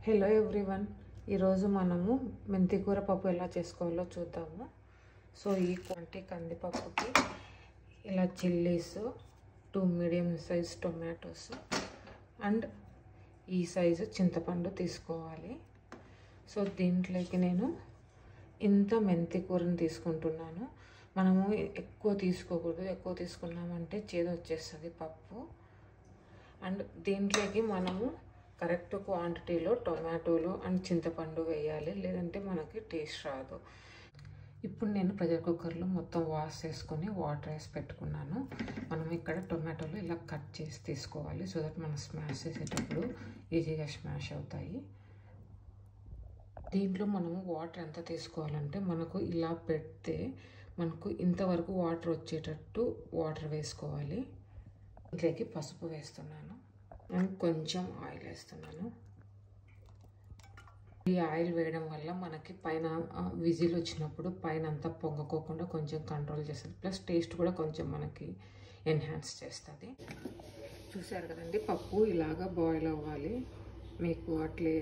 Hello everyone, ఈరోజు మనము మెంతికూర పప్పు ఎలా చేసుకోవాలో చూద్దాము. సో ఈ క్వాంటిటీ కందిపప్పుకి ఇలా chillies, 2 medium size tomatoes and ఈ సైజు చింతపండు తీసుకోవాలి. సో దీంట్లోకి నేను ఇంత మెంతికూరని తీసుకుంటున్నాను. మనము ఎక్కువ తీసుకోకూడదు, ఎక్కువ తీసుకున్నామంటే చేదు వచ్చేస్తుంది పప్పు. అండ్ దీంట్లోకి మనము కరెక్ట్ క్వాంటిటీలో టొమాటోలు అండ్ చింతపండు వేయాలి, లేదంటే మనకి టేస్ట్ రాదు. ఇప్పుడు నేను ప్రెషర్ కుక్కర్లో మొత్తం వాష్ చేసుకొని వాటర్ వేసి పెట్టుకున్నాను. మనం ఇక్కడ టొమాటోలు ఇలా కట్ చేసి తీసుకోవాలి, సో దట్ మనం స్మాష్ చేసేటప్పుడు ఈజీగా స్మాష్ అవుతాయి. దీంట్లో మనము వాటర్ ఎంత తీసుకోవాలంటే మనకు ఇలా పెడితే మనకు ఇంతవరకు వాటర్ వచ్చేటట్టు వాటర్ వేసుకోవాలి. ఇంట్లోకి పసుపు వేస్తున్నాను అండ్ కొంచెం ఆయిల్ వేస్తున్నాను. ఈ ఆయిల్ వేయడం వల్ల మనకి పైన విజిల్ వచ్చినప్పుడు పైన అంతా పొంగకోకుండా కొంచెం కంట్రోల్ చేస్తుంది, ప్లస్ టేస్ట్ కూడా కొంచెం మనకి ఎన్హాన్స్ చేస్తుంది. చూసారు కదండి, పప్పు ఇలాగా బాయిల్ అవ్వాలి. మీకు అట్లే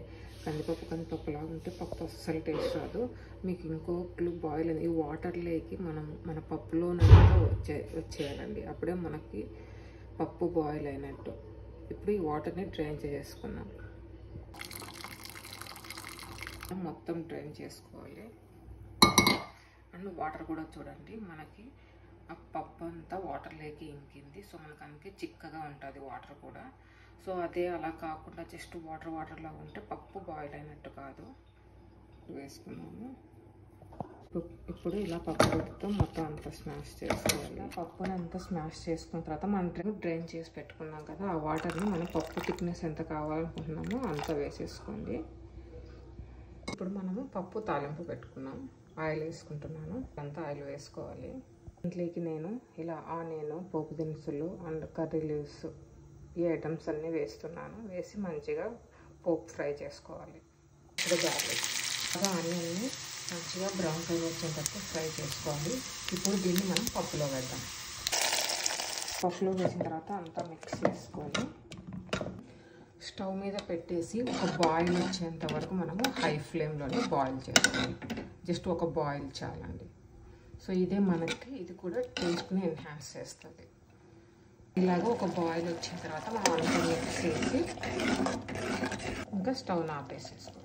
కందిపప్పులాగా ఉంటే పప్పు అస్సలు టేస్ట్ రాదు. మీకు ఇంకొకరు బాయిల్ ఈ వాటర్లోకి మన పప్పులోనంతా వచ్చేయాలండి, అప్పుడే మనకి పప్పు బాయిల్ అయినట్టు. ఇప్పుడు ఈ వాటర్ని డ్రైన్ చేసుకున్నాం, మొత్తం డ్రైన్ చేసుకోవాలి. అండ్ వాటర్ కూడా చూడండి, మనకి ఆ పప్పు అంతా వాటర్లోకి ఇంకింది. సో మనకు అందుకే చిక్కగా ఉంటుంది వాటర్ కూడా. సో అదే అలా కాకుండా జస్ట్ వాటర్లా ఉంటే పప్పు బాయిల్ అయినట్టు కాదు. వేసుకున్నాము. ఇప్పుడు ఇలా పప్పుతో మొత్తం అంతా స్మాష్ చేసుకోవాలి. పప్పుని అంతా స్మాష్ చేసుకున్న తర్వాత మనం డ్రైన్ చేసి పెట్టుకున్నాం కదా, ఆ వాటర్ని మనం పప్పు థిక్నెస్ ఎంత కావాలనుకుంటున్నామో అంత వేసేసుకోండి. ఇప్పుడు మనము పప్పు తాలింపు పెట్టుకున్నాం. ఆయిల్ వేసుకుంటున్నాను, అంతా ఆయిల్ వేసుకోవాలి. ఇంట్లోకి నేను ఇలా ఆనియన్, పోపు దినుసులు అండ్ కర్రీ లీవ్స్ ఈ ఐటమ్స్ అన్నీ వేస్తున్నాను. వేసి మంచిగా పోపు ఫ్రై చేసుకోవాలి. ఇప్పుడు గార్లిక్, ఆనియన్ని మంచిగా బ్రౌన్ కలర్ వచ్చేటట్టు ఫ్రై చేసుకోవాలి. ఇప్పుడు దీన్ని మనం పప్పులో వేద్దాం. పప్పులో వేసిన తర్వాత అంతా మిక్స్ చేసుకొని స్టవ్ మీద పెట్టేసి ఒక బాయిల్ వచ్చేంత వరకు మనము హై ఫ్లేమ్లోనే బాయిల్ చేసుకోవాలి. జస్ట్ ఒక బాయిల్ చాలండి. సో ఇదే మనకి ఇది కూడా టేస్ట్ని ఎన్హాన్స్ చేస్తుంది. ఇలాగ ఒక బాయిల్ వచ్చిన తర్వాత మనం అంతా మిక్స్ చేసి ఇంకా స్టవ్ని ఆపేసేసుకోవాలి.